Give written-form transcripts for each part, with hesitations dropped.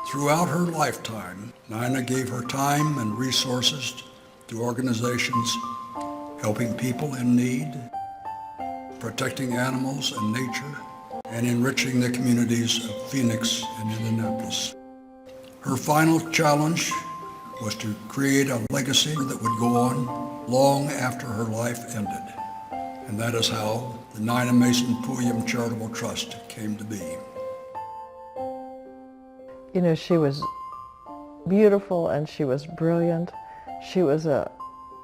Throughout her lifetime, Nina gave her time and resources to organizations helping people in need, protecting animals and nature, and enriching the communities of Phoenix and Indianapolis. Her final challenge was to create a legacy that would go on long after her life ended. And that is how the Nina Mason Pulliam Charitable Trust came to be. You know, she was beautiful and she was brilliant. She was a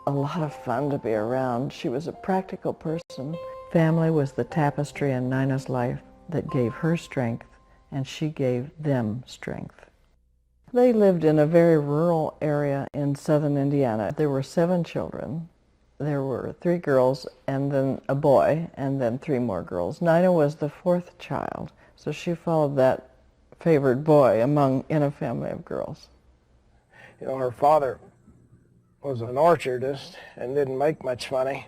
lot of fun to be around. She was a practical person. Family was the tapestry in Nina's life that gave her strength, and she gave them strength. They lived in a very rural area in southern Indiana. There were 7 children. There were 3 girls and then a boy and then 3 more girls. Nina was the 4th child, so she followed that favored boy in a family of girls. You know, her father was an orchardist and didn't make much money,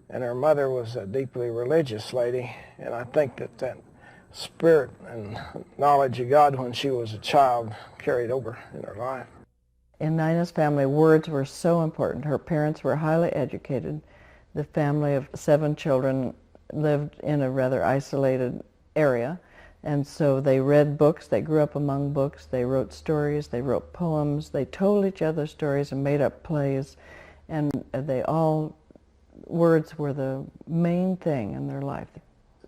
and her mother was a deeply religious lady, and I think that spirit and knowledge of God when she was a child carried over in her life. In Nina's family, words were so important. Her parents were highly educated. The family of 7 children lived in a rather isolated area, and so they read books, they grew up among books, they wrote stories, they wrote poems, they told each other stories and made up plays, and words were the main thing in their life.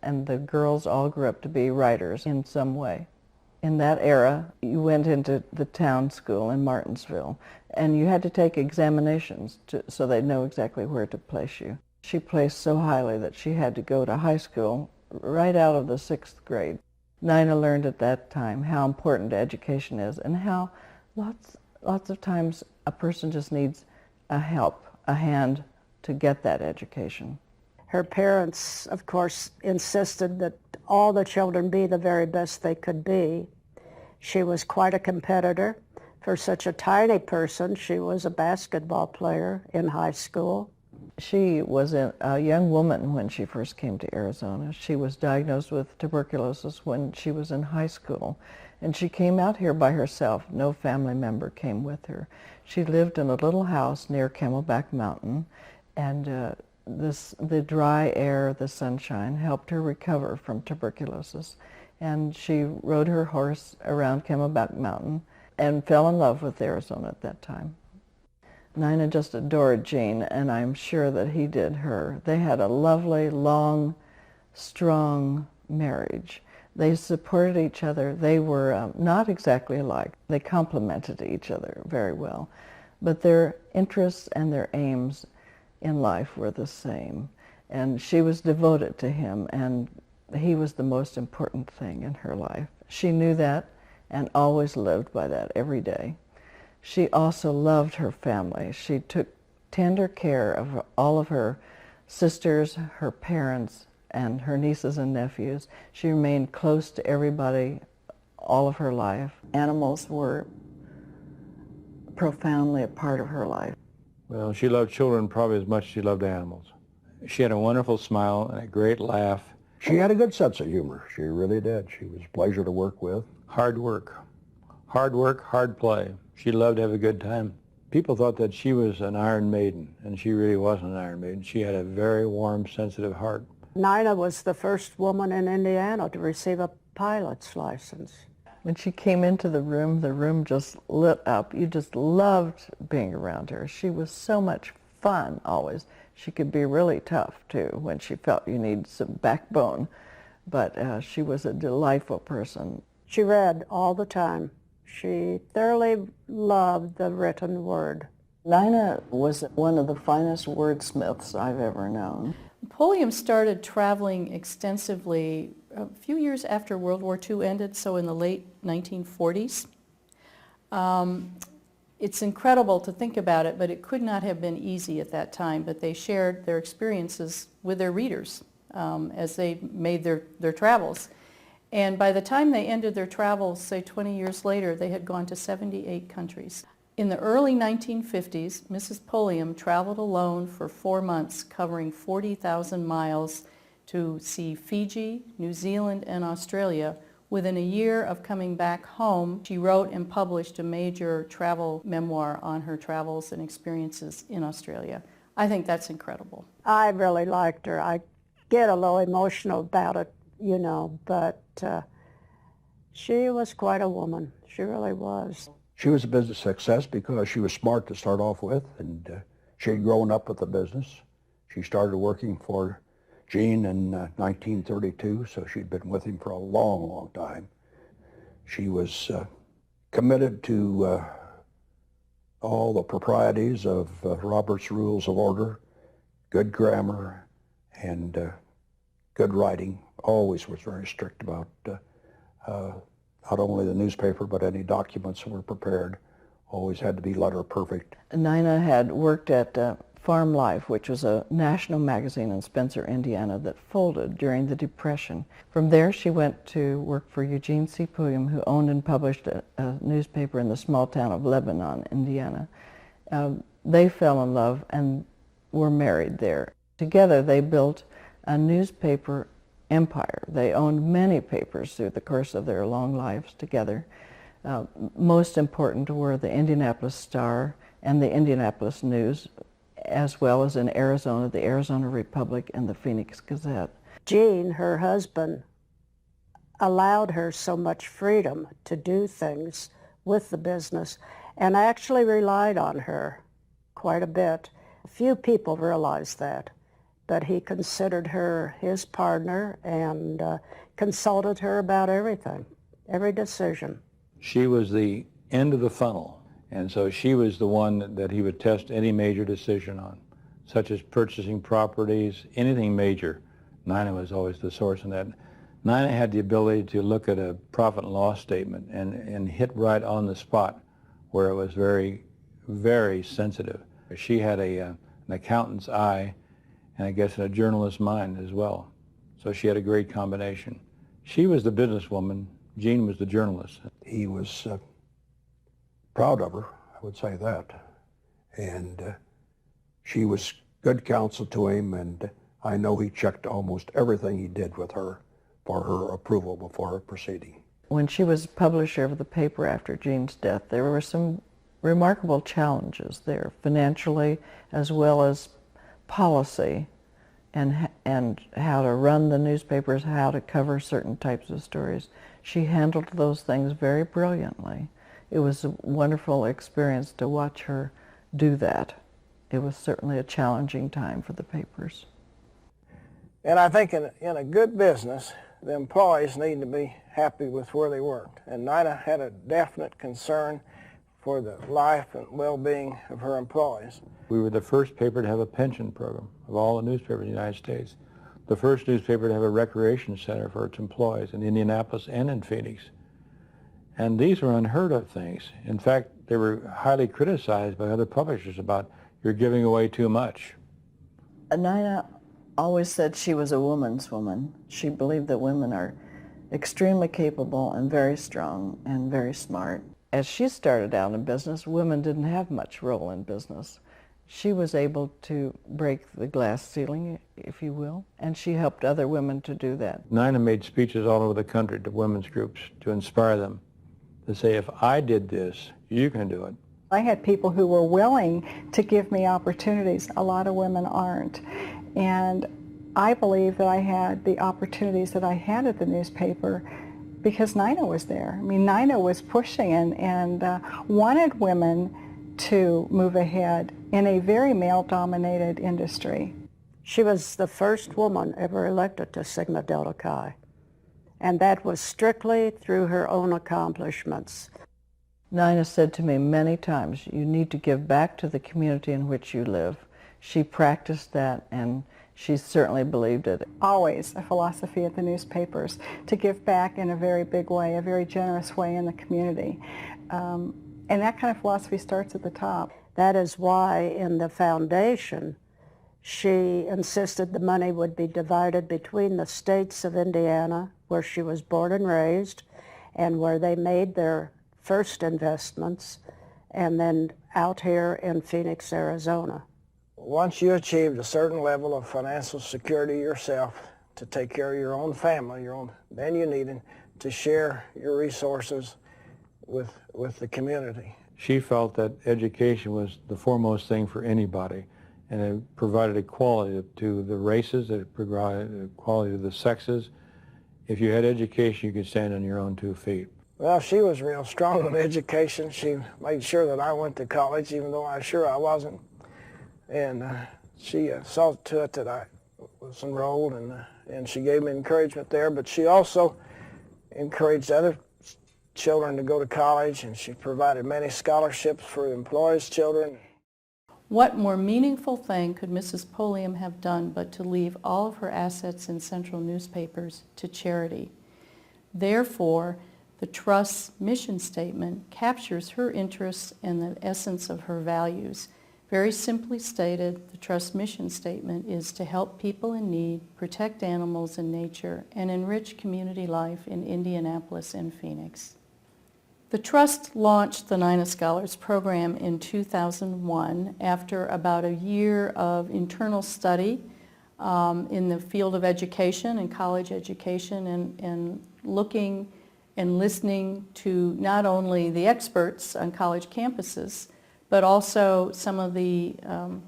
And the girls all grew up to be writers in some way. In that era, you went into the town school in Martinsville, and you had to take examinations so they'd know exactly where to place you. She placed so highly that she had to go to high school right out of the 6th grade. Nina learned at that time how important education is and how lots of times a person just needs a hand to get that education. Her parents, of course, insisted that all the children be the very best they could be. She was quite a competitor. For such a tiny person, she was a basketball player in high school. She was a young woman when she first came to Arizona. She was diagnosed with tuberculosis when she was in high school, and she came out here by herself. No family member came with her. She lived in a little house near Camelback Mountain, and the dry air, the sunshine, helped her recover from tuberculosis. And she rode her horse around Camelback Mountain and fell in love with Arizona at that time. Nina just adored Gene, and I'm sure that he did her. They had a lovely, long, strong marriage. They supported each other. They were not exactly alike. They complemented each other very well. But their interests and their aims in life were the same. And she was devoted to him, and he was the most important thing in her life. She knew that and always lived by that every day. She also loved her family. She took tender care of all of her sisters, her parents, and her nieces and nephews. She remained close to everybody all of her life. Animals were profoundly a part of her life. Well, she loved children probably as much as she loved animals. She had a wonderful smile and a great laugh. She had a good sense of humor. She really did. She was a pleasure to work with. Hard work, hard play. She loved to have a good time. People thought that she was an Iron Maiden, and she really wasn't an Iron Maiden. She had a very warm, sensitive heart. Nina was the first woman in Indiana to receive a pilot's license. When she came into the room just lit up. You just loved being around her. She was so much fun always. She could be really tough, too, when she felt you needed some backbone. But she was a delightful person. She read all the time. She thoroughly loved the written word. Nina was one of the finest wordsmiths I've ever known. Pulliam started traveling extensively a few years after World War II ended, so in the late 1940s. It's incredible to think about it, but it could not have been easy at that time. But they shared their experiences with their readers as they made their travels. And by the time they ended their travels, say 20 years later, they had gone to 78 countries. In the early 1950s, Mrs. Pulliam traveled alone for 4 months, covering 40,000 miles to see Fiji, New Zealand, and Australia Within a year of coming back home, she wrote and published a major travel memoir on her travels and experiences in Australia. I think that's incredible. I really liked her. I get a little emotional about it, you know, but she was quite a woman. She really was. She was a business success because she was smart to start off with, and she had grown up with the business. She started working for Gene in 1932, so she'd been with him for a long, long time. She was committed to all the proprieties of Robert's Rules of Order, good grammar, and good writing. Always was very strict about not only the newspaper, but any documents that were prepared. Always had to be letter perfect. Nina had worked at Farm Life, which was a national magazine in Spencer, Indiana, that folded during the Depression. From there, she went to work for Eugene C. Pulliam, who owned and published a newspaper in the small town of Lebanon, Indiana. They fell in love and were married there. Together, they built a newspaper empire. They owned many papers through the course of their long lives together. Most important were the Indianapolis Star and the Indianapolis News, as well as in Arizona, the Arizona Republic and the Phoenix Gazette. Gene, her husband, allowed her so much freedom to do things with the business and actually relied on her quite a bit. Few people realize that, but he considered her his partner and consulted her about everything, every decision. She was the end of the funnel, and so she was the one that he would test any major decision on, such as purchasing properties, anything major. Nina was always the source in that. Nina had the ability to look at a profit and loss statement and hit right on the spot where it was very, very sensitive. She had an accountant's eye and I guess a journalist's mind as well. So she had a great combination. She was the businesswoman, Gene was the journalist. He was proud of her, I would say that. And she was good counsel to him, and I know he checked almost everything he did with her for her approval before proceeding. When she was publisher of the paper after Gene's death, there were some remarkable challenges there, financially as well as policy, and how to run the newspapers, how to cover certain types of stories. She handled those things very brilliantly. It was a wonderful experience to watch her do that. It was certainly a challenging time for the papers. And I think in a good business, the employees need to be happy with where they worked. And Nina had a definite concern for the life and well-being of her employees. We were the first paper to have a pension program of all the newspapers in the United States. The first newspaper to have a recreation center for its employees in Indianapolis and in Phoenix. And these were unheard of things. In fact, they were highly criticized by other publishers about, you're giving away too much. Nina always said she was a woman's woman. She believed that women are extremely capable and very strong and very smart. As she started out in business, women didn't have much role in business. She was able to break the glass ceiling, if you will, and she helped other women to do that. Nina made speeches all over the country to women's groups to inspire them, to say, if I did this, you can do it. I had people who were willing to give me opportunities. A lot of women aren't. And I believe that I had the opportunities that I had at the newspaper because Nina was there. I mean, Nina was pushing and wanted women to move ahead in a very male-dominated industry. She was the first woman ever elected to Sigma Delta Chi, and that was strictly through her own accomplishments. Nina said to me many times, you need to give back to the community in which you live. She practiced that, and she certainly believed it. Always a philosophy at the newspapers to give back in a very big way, a very generous way in the community. And that kind of philosophy starts at the top. That is why in the foundation, she insisted the money would be divided between the states of Indiana, where she was born and raised, and where they made their first investments, and then out here in Phoenix, Arizona. Once you achieved a certain level of financial security yourself to take care of your own family, then you needed to share your resources with the community. She felt that education was the foremost thing for anybody, and it provided equality to the races, it provided equality to the sexes. If you had education, you could stand on your own 2 feet. Well, she was real strong on education. She made sure that I went to college, even though I'm sure I wasn't. And she saw to it that I was enrolled, and she gave me encouragement there. But she also encouraged other children to go to college, and she provided many scholarships for the employees' children. What more meaningful thing could Mrs. Pulliam have done but to leave all of her assets in Central newspapers to charity? Therefore, the Trust's mission statement captures her interests and the essence of her values. Very simply stated, the Trust mission statement is to help people in need, protect animals and nature, and enrich community life in Indianapolis and Phoenix. The Trust launched the Nina Scholars Program in 2001 after about a year of internal study in the field of education and college education, and looking and listening to not only the experts on college campuses, but also some of the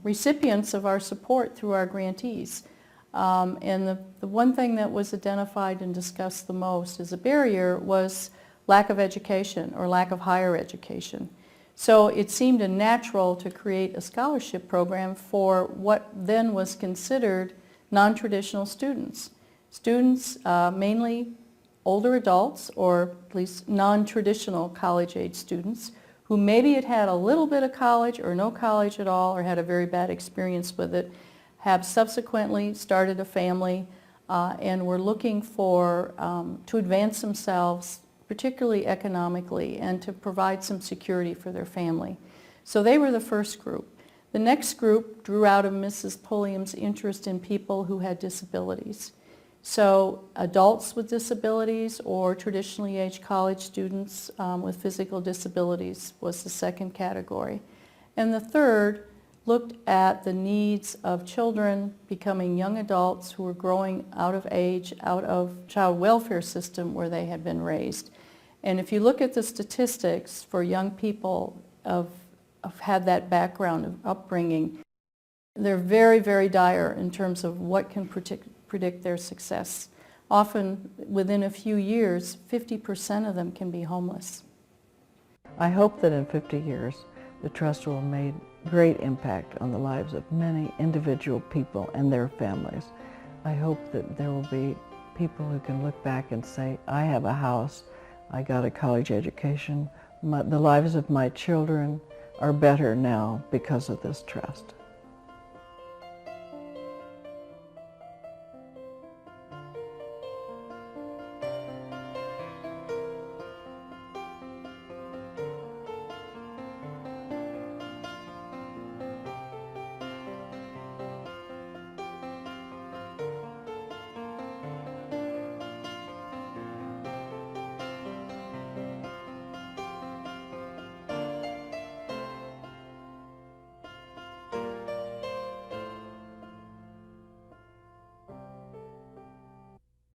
recipients of our support through our grantees. And the one thing that was identified and discussed the most as a barrier was lack of education or lack of higher education. So it seemed natural to create a scholarship program for what then was considered non-traditional students. Students, mainly older adults, or at least non-traditional college-age students, who maybe had had a little bit of college or no college at all, or had a very bad experience with it, have subsequently started a family and were looking for to advance themselves, particularly economically, and to provide some security for their family. So they were the first group. The next group grew out of Mrs. Pulliam's interest in people who had disabilities. So adults with disabilities or traditionally aged college students with physical disabilities was the second category. And the third looked at the needs of children becoming young adults who were growing out of age, out of child welfare system where they had been raised. And if you look at the statistics for young people of had that background of upbringing, they're very, very dire in terms of what can predict their success. Often within a few years, 50% of them can be homeless. I hope that in 50 years, the Trust will have made great impact on the lives of many individual people and their families. I hope that there will be people who can look back and say, I have a house, I got a college education, the lives of my children are better now because of this Trust.